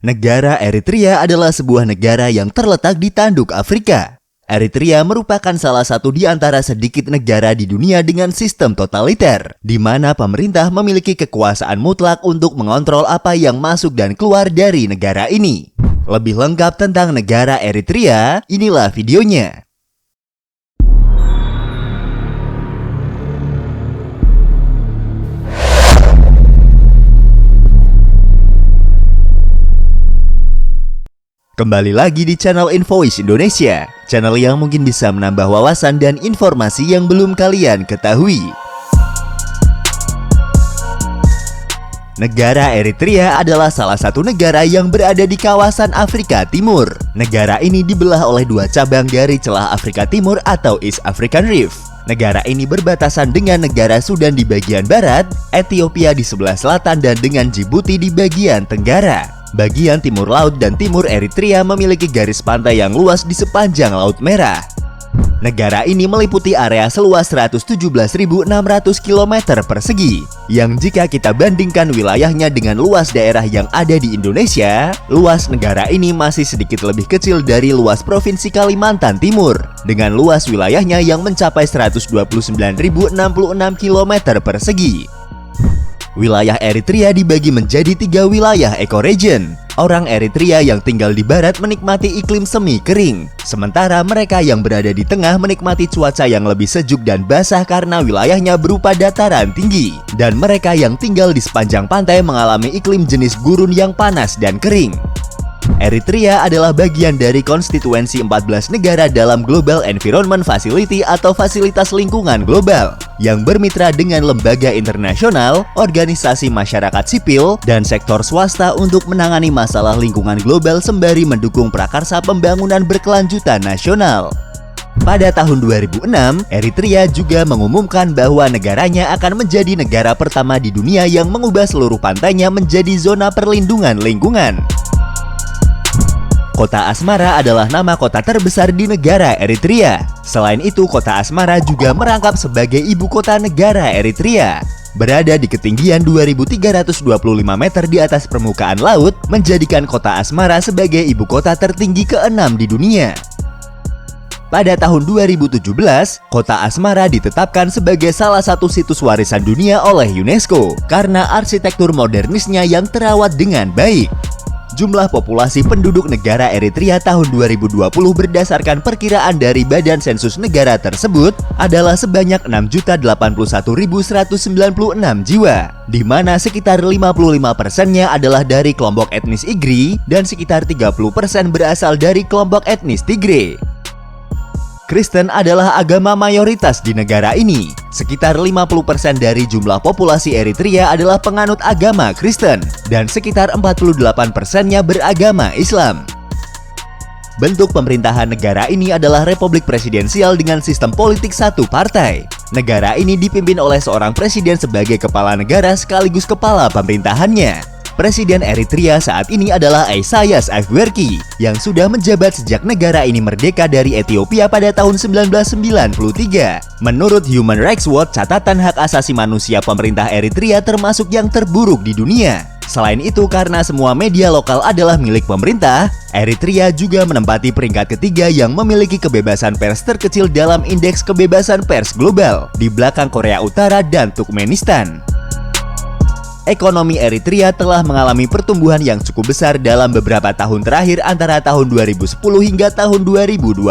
Negara Eritrea adalah sebuah negara yang terletak di tanduk Afrika. Eritrea merupakan salah satu di antara sedikit negara di dunia dengan sistem totaliter, di mana pemerintah memiliki kekuasaan mutlak untuk mengontrol apa yang masuk dan keluar dari negara ini. Lebih lengkap tentang negara Eritrea, inilah videonya. Kembali lagi di channel Invoice Indonesia, channel yang mungkin bisa menambah wawasan dan informasi yang belum kalian ketahui. Negara Eritrea adalah salah satu negara yang berada di kawasan Afrika Timur. Negara ini dibelah oleh dua cabang dari celah Afrika Timur atau East African Rift. Negara ini berbatasan dengan negara Sudan di bagian barat, Ethiopia di sebelah selatan, dan dengan Djibouti di bagian tenggara. Bagian timur laut dan timur Eritrea memiliki garis pantai yang luas di sepanjang Laut Merah. Negara ini meliputi area seluas 117.600 km persegi, yang jika kita bandingkan wilayahnya dengan luas daerah yang ada di Indonesia, luas negara ini masih sedikit lebih kecil dari luas Provinsi Kalimantan Timur, dengan luas wilayahnya yang mencapai 129.066 km persegi. Wilayah Eritrea dibagi menjadi 3 wilayah ekoregion. Orang Eritrea yang tinggal di barat menikmati iklim semi kering, sementara mereka yang berada di tengah menikmati cuaca yang lebih sejuk dan basah karena wilayahnya berupa dataran tinggi. Dan mereka yang tinggal di sepanjang pantai mengalami iklim jenis gurun yang panas dan kering. Eritrea adalah bagian dari konstituensi 14 negara dalam Global Environment Facility atau Fasilitas Lingkungan Global, yang bermitra dengan lembaga internasional, organisasi masyarakat sipil, dan sektor swasta untuk menangani masalah lingkungan global sembari mendukung prakarsa pembangunan berkelanjutan nasional. Pada tahun 2006, Eritrea juga mengumumkan bahwa negaranya akan menjadi negara pertama di dunia yang mengubah seluruh pantainya menjadi zona perlindungan lingkungan. Kota Asmara adalah nama kota terbesar di negara Eritrea. Selain itu, kota Asmara juga merangkap sebagai ibu kota negara Eritrea. Berada di ketinggian 2.325 meter di atas permukaan laut, menjadikan kota Asmara sebagai ibu kota tertinggi ke-6 di dunia. Pada tahun 2017, kota Asmara ditetapkan sebagai salah satu situs warisan dunia oleh UNESCO karena arsitektur modernisnya yang terawat dengan baik. Jumlah populasi penduduk negara Eritrea tahun 2020 berdasarkan perkiraan dari Badan Sensus Negara tersebut adalah sebanyak 6.081.196 jiwa, di mana sekitar 55%-nya adalah dari kelompok etnis Igri dan sekitar 30% berasal dari kelompok etnis Tigray. Kristen adalah agama mayoritas di negara ini. Sekitar 50% dari jumlah populasi Eritrea adalah penganut agama Kristen, dan sekitar 48%-nya beragama Islam. Bentuk pemerintahan negara ini adalah republik presidensial dengan sistem politik satu partai. Negara ini dipimpin oleh seorang presiden sebagai kepala negara sekaligus kepala pemerintahannya. Presiden Eritrea saat ini adalah Isaias Afwerki yang sudah menjabat sejak negara ini merdeka dari Ethiopia pada tahun 1993. Menurut Human Rights Watch, catatan hak asasi manusia pemerintah Eritrea termasuk yang terburuk di dunia. Selain itu, karena semua media lokal adalah milik pemerintah, Eritrea juga menempati peringkat ketiga yang memiliki kebebasan pers terkecil dalam indeks kebebasan pers global, di belakang Korea Utara dan Turkmenistan. Ekonomi Eritrea telah mengalami pertumbuhan yang cukup besar dalam beberapa tahun terakhir antara tahun 2010 hingga tahun 2020,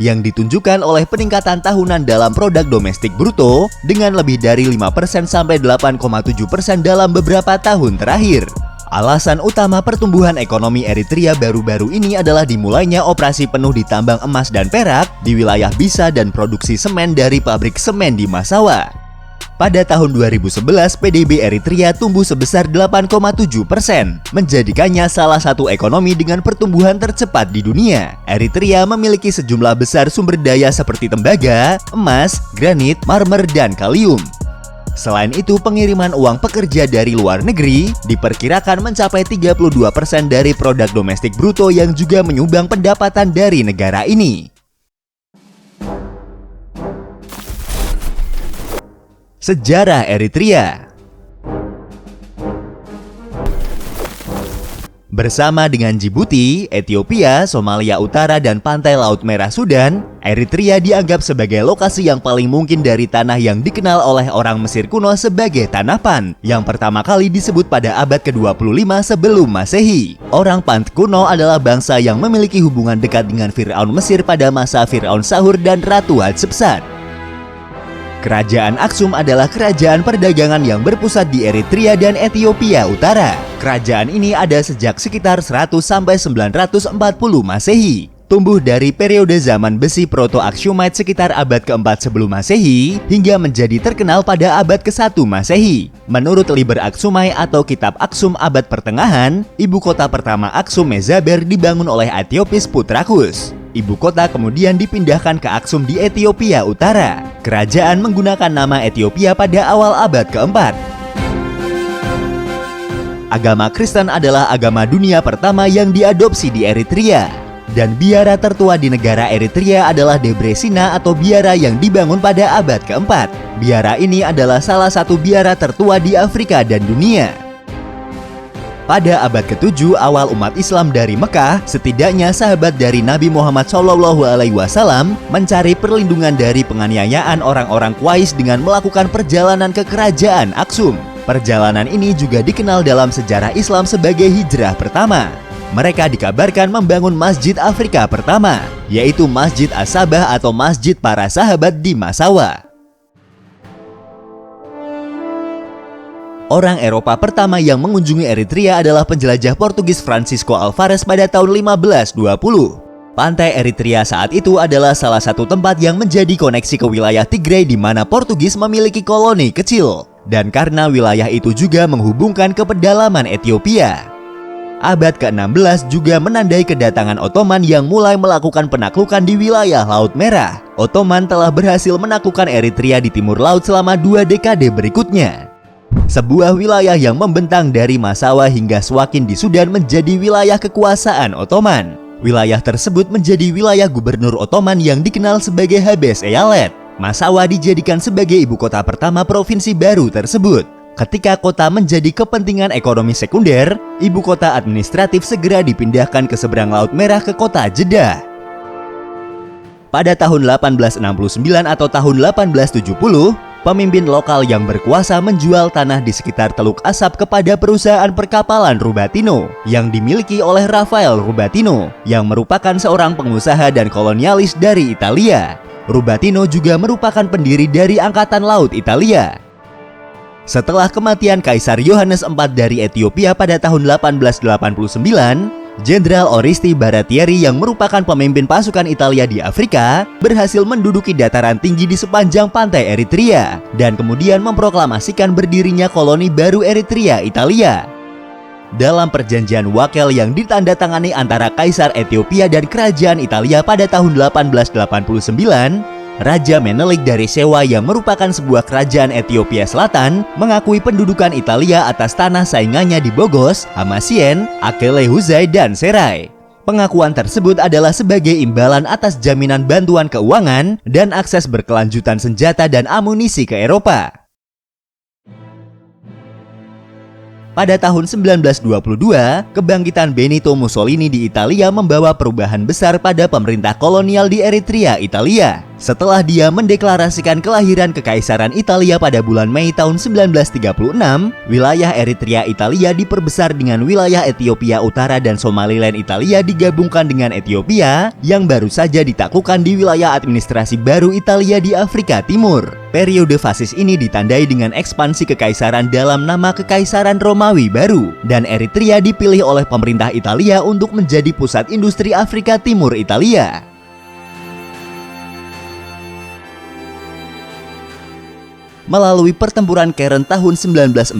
yang ditunjukkan oleh peningkatan tahunan dalam produk domestik bruto dengan lebih dari 5% sampai 8,7% dalam beberapa tahun terakhir. Alasan utama pertumbuhan ekonomi Eritrea baru-baru ini adalah dimulainya operasi penuh di tambang emas dan perak di wilayah Bisa dan produksi semen dari pabrik semen di Massawa. Pada tahun 2011, PDB Eritrea tumbuh sebesar 8,7%, menjadikannya salah satu ekonomi dengan pertumbuhan tercepat di dunia. Eritrea memiliki sejumlah besar sumber daya seperti tembaga, emas, granit, marmer, dan kalium. Selain itu, pengiriman uang pekerja dari luar negeri diperkirakan mencapai 32% dari produk domestik bruto yang juga menyumbang pendapatan dari negara ini. Sejarah Eritrea. Bersama dengan Djibouti, Ethiopia, Somalia Utara, dan pantai Laut Merah Sudan, Eritrea dianggap sebagai lokasi yang paling mungkin dari tanah yang dikenal oleh orang Mesir kuno sebagai Tanah Pan, yang pertama kali disebut pada abad ke-25 sebelum Masehi. Orang Pant kuno adalah bangsa yang memiliki hubungan dekat dengan Firaun Mesir pada masa Firaun Sahur dan Ratu Hatshepsut. Kerajaan Aksum adalah kerajaan perdagangan yang berpusat di Eritrea dan Ethiopia Utara. Kerajaan ini ada sejak sekitar 100–940 Masehi. Tumbuh dari periode zaman besi Proto-Aksumite sekitar abad ke-4 sebelum Masehi hingga menjadi terkenal pada abad ke-1 Masehi. Menurut Liber Aksumai atau Kitab Aksum abad pertengahan, ibu kota pertama Aksum Mezaber dibangun oleh Aethiopis Putrakus. Ibu kota kemudian dipindahkan ke Aksum di Ethiopia Utara. Kerajaan menggunakan nama Ethiopia pada awal abad ke-4. Agama Kristen adalah agama dunia pertama yang diadopsi di Eritrea. Dan biara tertua di negara Eritrea adalah Debre Sina atau biara yang dibangun pada abad ke-4. Biara ini adalah salah satu biara tertua di Afrika dan dunia. Pada abad ke-7 awal umat Islam dari Mekah, setidaknya sahabat dari Nabi Muhammad SAW mencari perlindungan dari penganiayaan orang-orang Quraisy dengan melakukan perjalanan ke kerajaan Aksum. Perjalanan ini juga dikenal dalam sejarah Islam sebagai hijrah pertama. Mereka dikabarkan membangun Masjid Afrika pertama, yaitu Masjid As-Sabah atau Masjid Para Sahabat di Massawa. Orang Eropa pertama yang mengunjungi Eritrea adalah penjelajah Portugis Francisco Alvarez pada tahun 1520. Pantai Eritrea saat itu adalah salah satu tempat yang menjadi koneksi ke wilayah Tigray di mana Portugis memiliki koloni kecil. Dan karena wilayah itu juga menghubungkan ke pedalaman Ethiopia. Abad ke-16 juga menandai kedatangan Ottoman yang mulai melakukan penaklukan di wilayah Laut Merah. Ottoman telah berhasil menaklukkan Eritrea di timur laut selama 2 dekade berikutnya. Sebuah wilayah yang membentang dari Massawa hingga Suakin di Sudan menjadi wilayah kekuasaan Ottoman. Wilayah tersebut menjadi wilayah gubernur Ottoman yang dikenal sebagai Habes Eyalet. Massawa dijadikan sebagai ibu kota pertama provinsi baru tersebut. Ketika kota menjadi kepentingan ekonomi sekunder, ibu kota administratif segera dipindahkan ke seberang Laut Merah ke kota Jeddah. Pada tahun 1869 atau tahun 1870, pemimpin lokal yang berkuasa menjual tanah di sekitar Teluk Asap kepada perusahaan perkapalan Rubatino yang dimiliki oleh Rafael Rubatino yang merupakan seorang pengusaha dan kolonialis dari Italia. Rubatino juga merupakan pendiri dari Angkatan Laut Italia. Setelah kematian Kaisar Yohanes IV dari Ethiopia pada tahun 1889, Jenderal Oresti Baratieri yang merupakan pemimpin pasukan Italia di Afrika berhasil menduduki dataran tinggi di sepanjang pantai Eritrea dan kemudian memproklamasikan berdirinya koloni baru Eritrea Italia. Dalam perjanjian Wakel yang ditandatangani antara Kaisar Ethiopia dan Kerajaan Italia pada tahun 1889, Raja Menelik dari Sewa yang merupakan sebuah kerajaan Ethiopia Selatan mengakui pendudukan Italia atas tanah saingannya di Bogos, Hamasien, Akele Huzai, dan Serai. Pengakuan tersebut adalah sebagai imbalan atas jaminan bantuan keuangan dan akses berkelanjutan senjata dan amunisi ke Eropa. Pada tahun 1922, kebangkitan Benito Mussolini di Italia membawa perubahan besar pada pemerintah kolonial di Eritrea, Italia. Setelah dia mendeklarasikan kelahiran Kekaisaran Italia pada bulan Mei tahun 1936, wilayah Eritrea Italia diperbesar dengan wilayah Ethiopia Utara dan Somaliland Italia digabungkan dengan Ethiopia yang baru saja ditaklukkan di wilayah administrasi baru Italia di Afrika Timur. Periode fasis ini ditandai dengan ekspansi kekaisaran dalam nama Kekaisaran Romawi baru, dan Eritrea dipilih oleh pemerintah Italia untuk menjadi pusat industri Afrika Timur Italia. Melalui pertempuran Keren tahun 1941,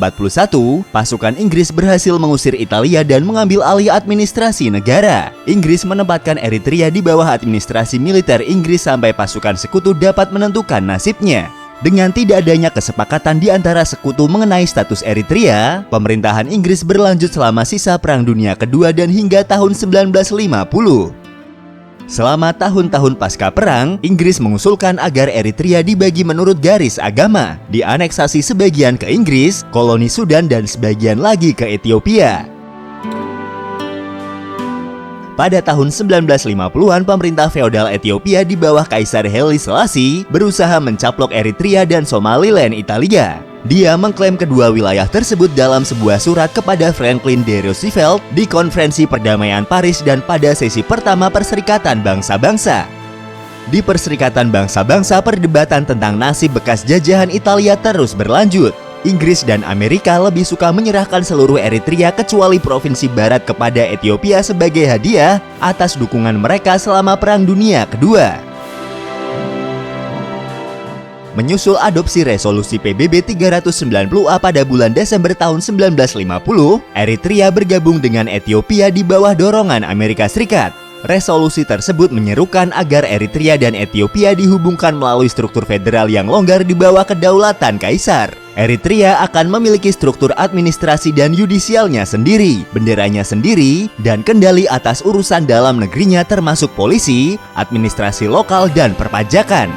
pasukan Inggris berhasil mengusir Italia dan mengambil alih administrasi negara. Inggris menempatkan Eritrea di bawah administrasi militer Inggris sampai pasukan sekutu dapat menentukan nasibnya. Dengan tidak adanya kesepakatan di antara sekutu mengenai status Eritrea, pemerintahan Inggris berlanjut selama sisa Perang Dunia Kedua dan hingga tahun 1950. Selama tahun-tahun pasca perang, Inggris mengusulkan agar Eritrea dibagi menurut garis agama, dianeksasi sebagian ke Inggris, koloni Sudan, dan sebagian lagi ke Ethiopia. Pada tahun 1950-an, pemerintah feodal Ethiopia di bawah Kaisar Haile Selassie berusaha mencaplok Eritrea dan Somaliland Italia. Dia mengklaim kedua wilayah tersebut dalam sebuah surat kepada Franklin D. Roosevelt di Konferensi Perdamaian Paris dan pada sesi pertama Perserikatan Bangsa-Bangsa. Di Perserikatan Bangsa-Bangsa, perdebatan tentang nasib bekas jajahan Italia terus berlanjut. Inggris dan Amerika lebih suka menyerahkan seluruh Eritrea kecuali provinsi barat kepada Ethiopia sebagai hadiah atas dukungan mereka selama Perang Dunia Kedua. Menyusul adopsi resolusi PBB 390A pada bulan Desember tahun 1950, Eritrea bergabung dengan Ethiopia di bawah dorongan Amerika Serikat. Resolusi tersebut menyerukan agar Eritrea dan Ethiopia dihubungkan melalui struktur federal yang longgar di bawah kedaulatan kaisar. Eritrea akan memiliki struktur administrasi dan yudisialnya sendiri, benderanya sendiri, dan kendali atas urusan dalam negerinya termasuk polisi, administrasi lokal, dan perpajakan.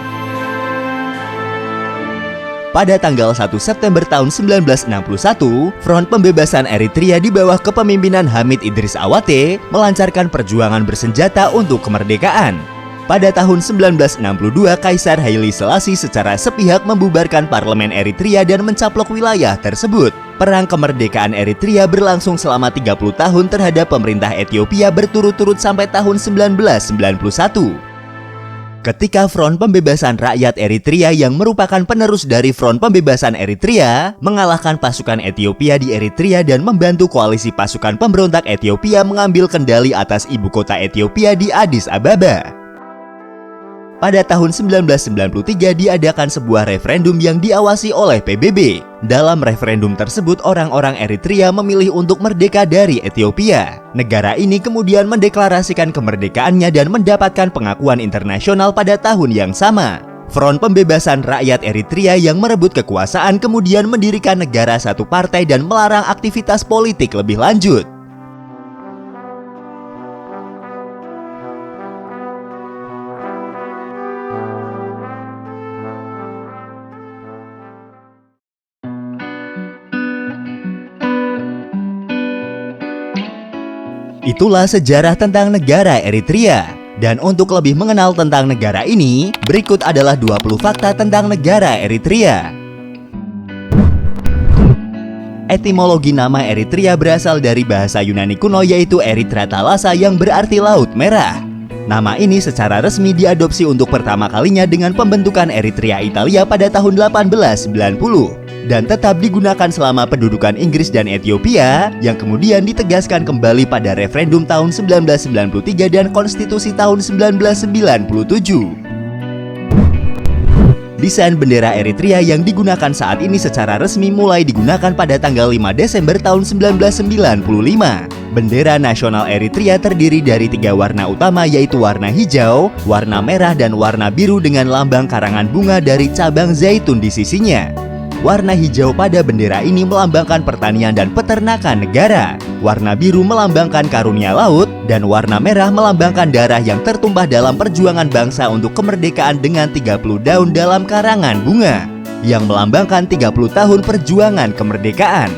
Pada tanggal 1 September tahun 1961, Front Pembebasan Eritrea di bawah kepemimpinan Hamid Idris Awate melancarkan perjuangan bersenjata untuk kemerdekaan. Pada tahun 1962, Kaisar Haile Selassie secara sepihak membubarkan parlemen Eritrea dan mencaplok wilayah tersebut. Perang kemerdekaan Eritrea berlangsung selama 30 tahun terhadap pemerintah Ethiopia berturut-turut sampai tahun 1991. Ketika Front Pembebasan Rakyat Eritrea yang merupakan penerus dari Front Pembebasan Eritrea mengalahkan pasukan Ethiopia di Eritrea dan membantu koalisi pasukan pemberontak Ethiopia mengambil kendali atas ibu kota Ethiopia di Addis Ababa. Pada tahun 1993 diadakan sebuah referendum yang diawasi oleh PBB. Dalam referendum tersebut, orang-orang Eritrea memilih untuk merdeka dari Ethiopia. Negara ini kemudian mendeklarasikan kemerdekaannya dan mendapatkan pengakuan internasional pada tahun yang sama. Front Pembebasan Rakyat Eritrea yang merebut kekuasaan kemudian mendirikan negara satu partai dan melarang aktivitas politik lebih lanjut. Itulah sejarah tentang negara Eritrea. Dan untuk lebih mengenal tentang negara ini, berikut adalah 20 fakta tentang negara Eritrea. Etimologi nama Eritrea berasal dari bahasa Yunani kuno yaitu Erythra Thalassa yang berarti Laut Merah. Nama ini secara resmi diadopsi untuk pertama kalinya dengan pembentukan Eritrea Italia pada tahun 1890. Dan tetap digunakan selama pendudukan Inggris dan Ethiopia yang kemudian ditegaskan kembali pada referendum tahun 1993 dan konstitusi tahun 1997. Desain bendera Eritrea yang digunakan saat ini secara resmi mulai digunakan pada tanggal 5 Desember tahun 1995. Bendera nasional Eritrea terdiri dari 3 warna utama yaitu warna hijau, warna merah, dan warna biru dengan lambang karangan bunga dari cabang zaitun di sisinya. Warna hijau pada bendera ini melambangkan pertanian dan peternakan negara. Warna biru melambangkan karunia laut, dan warna merah melambangkan darah yang tertumpah dalam perjuangan bangsa untuk kemerdekaan dengan 30 daun dalam karangan bunga, yang melambangkan 30 tahun perjuangan kemerdekaan.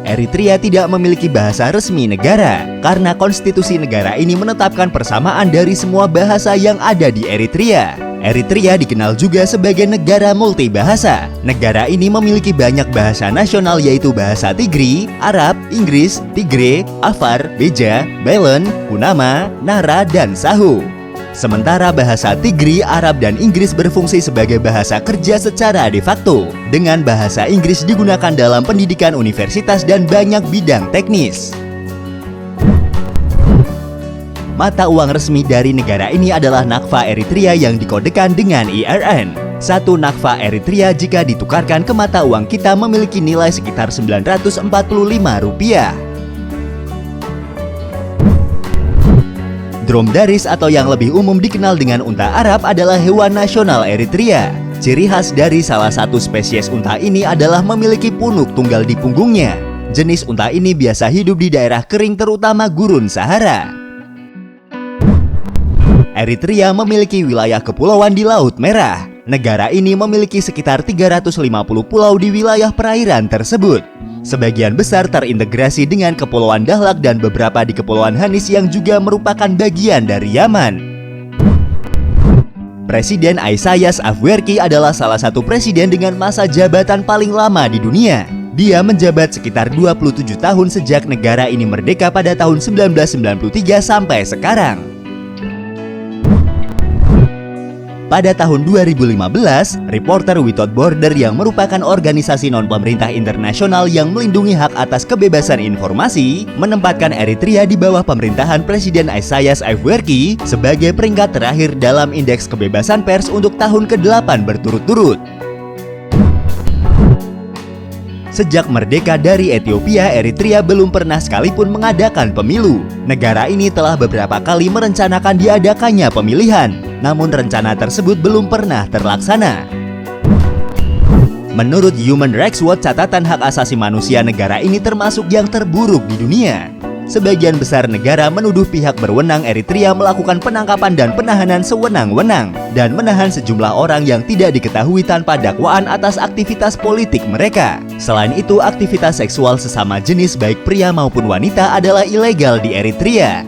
Eritrea tidak memiliki bahasa resmi negara, karena konstitusi negara ini menetapkan persamaan dari semua bahasa yang ada di Eritrea. Eritrea dikenal juga sebagai negara multibahasa. Negara ini memiliki banyak bahasa nasional yaitu bahasa Tigri, Arab, Inggris, Tigre, Afar, Beja, Belen, Kunama, Nara, dan Sahu. Sementara bahasa Tigri, Arab, dan Inggris berfungsi sebagai bahasa kerja secara de facto. Dengan bahasa Inggris digunakan dalam pendidikan universitas dan banyak bidang teknis. Mata uang resmi dari negara ini adalah Nakfa Eritrea yang dikodekan dengan IRN. Satu Nakfa Eritrea jika ditukarkan ke mata uang kita memiliki nilai sekitar Rp945. Dromdaris atau yang lebih umum dikenal dengan unta Arab adalah hewan nasional Eritrea. Ciri khas dari salah satu spesies unta ini adalah memiliki punuk tunggal di punggungnya. Jenis unta ini biasa hidup di daerah kering terutama gurun Sahara. Eritrea memiliki wilayah kepulauan di Laut Merah. Negara ini memiliki sekitar 350 pulau di wilayah perairan tersebut. Sebagian besar terintegrasi dengan Kepulauan Dahlak dan beberapa di Kepulauan Hanis yang juga merupakan bagian dari Yaman. Presiden Isaias Afwerki adalah salah satu presiden dengan masa jabatan paling lama di dunia. Dia menjabat sekitar 27 tahun sejak negara ini merdeka pada tahun 1993 sampai sekarang. Pada tahun 2015, Reporter Without Border yang merupakan organisasi non-pemerintah internasional yang melindungi hak atas kebebasan informasi menempatkan Eritrea di bawah pemerintahan Presiden Isaias Afwerki sebagai peringkat terakhir dalam indeks kebebasan pers untuk tahun ke-8 berturut-turut. Sejak merdeka dari Ethiopia, Eritrea belum pernah sekalipun mengadakan pemilu. Negara ini telah beberapa kali merencanakan diadakannya pemilihan, namun rencana tersebut belum pernah terlaksana. Menurut Human Rights Watch, catatan hak asasi manusia negara ini termasuk yang terburuk di dunia. Sebagian besar negara menuduh pihak berwenang Eritrea melakukan penangkapan dan penahanan sewenang-wenang dan menahan sejumlah orang yang tidak diketahui tanpa dakwaan atas aktivitas politik mereka. Selain itu, aktivitas seksual sesama jenis baik pria maupun wanita adalah ilegal di Eritrea.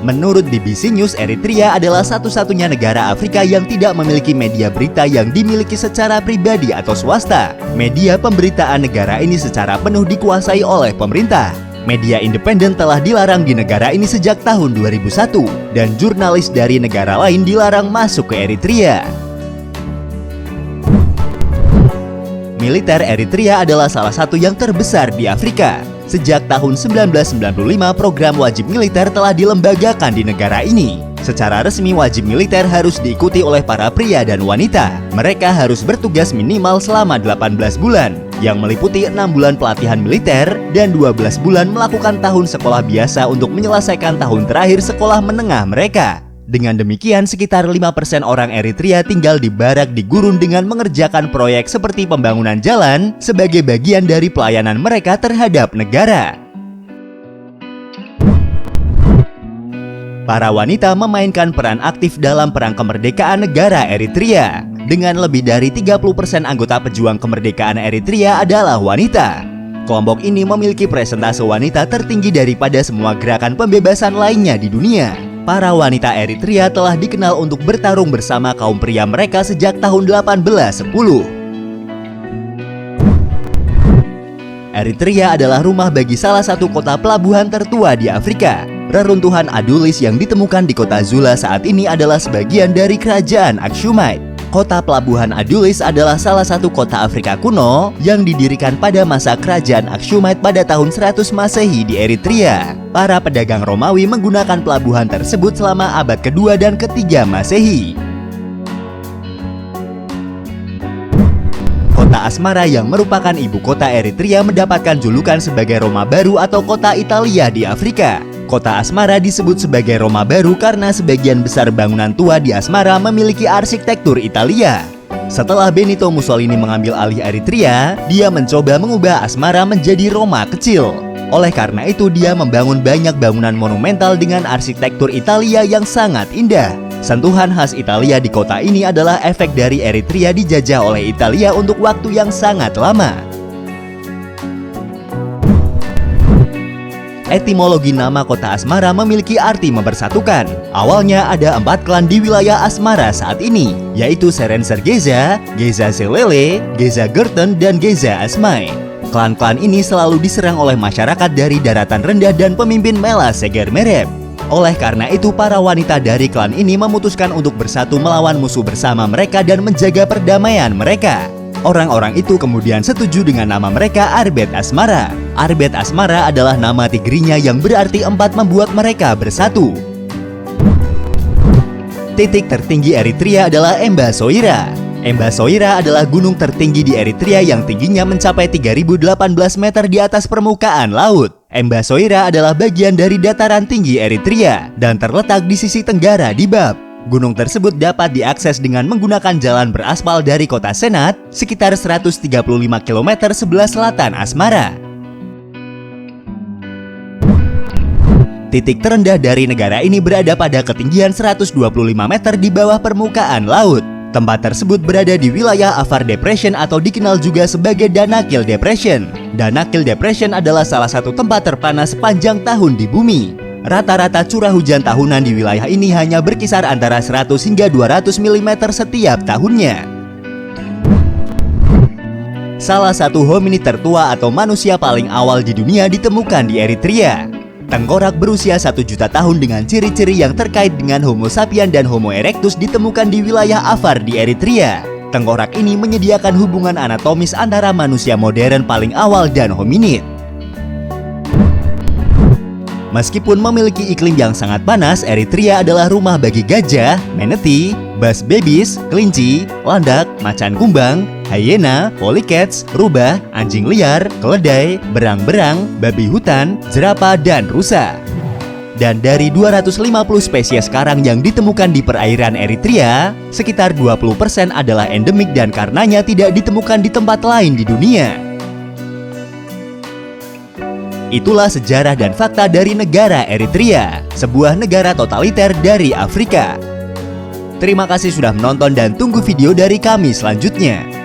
Menurut BBC News, Eritrea adalah satu-satunya negara Afrika yang tidak memiliki media berita yang dimiliki secara pribadi atau swasta. Media pemberitaan negara ini secara penuh dikuasai oleh pemerintah. Media independen telah dilarang di negara ini sejak tahun 2001, dan jurnalis dari negara lain dilarang masuk ke Eritrea. Militer Eritrea adalah salah satu yang terbesar di Afrika. Sejak tahun 1995, program wajib militer telah dilembagakan di negara ini. Secara resmi, wajib militer harus diikuti oleh para pria dan wanita. Mereka harus bertugas minimal selama 18 bulan, yang meliputi 6 bulan pelatihan militer dan 12 bulan melakukan tahun sekolah biasa untuk menyelesaikan tahun terakhir sekolah menengah mereka. Dengan demikian, sekitar 5% orang Eritrea tinggal di barak di gurun dengan mengerjakan proyek seperti pembangunan jalan sebagai bagian dari pelayanan mereka terhadap negara. Para wanita memainkan peran aktif dalam perang kemerdekaan negara Eritrea. Dengan lebih dari 30% anggota pejuang kemerdekaan Eritrea adalah wanita. Kelompok ini memiliki presentase wanita tertinggi daripada semua gerakan pembebasan lainnya di dunia. Para wanita Eritrea telah dikenal untuk bertarung bersama kaum pria mereka sejak tahun 1810. Eritrea adalah rumah bagi salah satu kota pelabuhan tertua di Afrika. Reruntuhan Adulis yang ditemukan di kota Zula saat ini adalah sebagian dari kerajaan Aksumite. Kota pelabuhan Adulis adalah salah satu kota Afrika kuno yang didirikan pada masa kerajaan Aksumite pada tahun 100 Masehi di Eritrea. Para pedagang Romawi menggunakan pelabuhan tersebut selama abad kedua dan ketiga Masehi. Kota Asmara yang merupakan ibu kota Eritrea mendapatkan julukan sebagai Roma Baru atau kota Italia di Afrika. Kota Asmara disebut sebagai Roma Baru karena sebagian besar bangunan tua di Asmara memiliki arsitektur Italia. Setelah Benito Mussolini mengambil alih Eritrea, dia mencoba mengubah Asmara menjadi Roma kecil. Oleh karena itu, dia membangun banyak bangunan monumental dengan arsitektur Italia yang sangat indah. Sentuhan khas Italia di kota ini adalah efek dari Eritrea dijajah oleh Italia untuk waktu yang sangat lama. Etimologi nama kota Asmara memiliki arti mempersatukan. Awalnya ada 4 klan di wilayah Asmara saat ini, yaitu Serenser Geza, Geza Selele, Geza Gerten, dan Geza Asmai. Klan-klan ini selalu diserang oleh masyarakat dari daratan rendah dan pemimpin Mela Seger Mereb. Oleh karena itu, para wanita dari klan ini memutuskan untuk bersatu melawan musuh bersama mereka dan menjaga perdamaian mereka. Orang-orang itu kemudian setuju dengan nama mereka Arbet Asmara. Arbet Asmara adalah nama Tigrinya yang berarti 4 membuat mereka bersatu. Titik tertinggi Eritrea adalah Emba Soira. Emba Soira adalah gunung tertinggi di Eritrea yang tingginya mencapai 3018 meter di atas permukaan laut. Emba Soira adalah bagian dari dataran tinggi Eritrea dan terletak di sisi tenggara di Bab. Gunung tersebut dapat diakses dengan menggunakan jalan beraspal dari kota Senat sekitar 135 km sebelah selatan Asmara. Titik terendah dari negara ini berada pada ketinggian 125 meter di bawah permukaan laut. Tempat tersebut berada di wilayah Afar Depression atau dikenal juga sebagai Danakil Depression. Danakil Depression adalah salah satu tempat terpanas sepanjang tahun di bumi. Rata-rata curah hujan tahunan di wilayah ini hanya berkisar antara 100 hingga 200 mm setiap tahunnya. Salah satu hominid tertua atau manusia paling awal di dunia ditemukan di Eritrea. Tengkorak berusia 1 juta tahun dengan ciri-ciri yang terkait dengan Homo sapiens dan Homo erectus ditemukan di wilayah Afar di Eritrea. Tengkorak ini menyediakan hubungan anatomis antara manusia modern paling awal dan hominid. Meskipun memiliki iklim yang sangat panas, Eritrea adalah rumah bagi gajah, manatee, bass babies, kelinci, landak, macan kumbang, hyena, polycats, rubah, anjing liar, keledai, berang-berang, babi hutan, jerapah, dan rusa. Dan dari 250 spesies karang yang ditemukan di perairan Eritrea, sekitar 20% adalah endemik dan karenanya tidak ditemukan di tempat lain di dunia. Itulah sejarah dan fakta dari negara Eritrea, sebuah negara totaliter dari Afrika. Terima kasih sudah menonton dan tunggu video dari kami selanjutnya.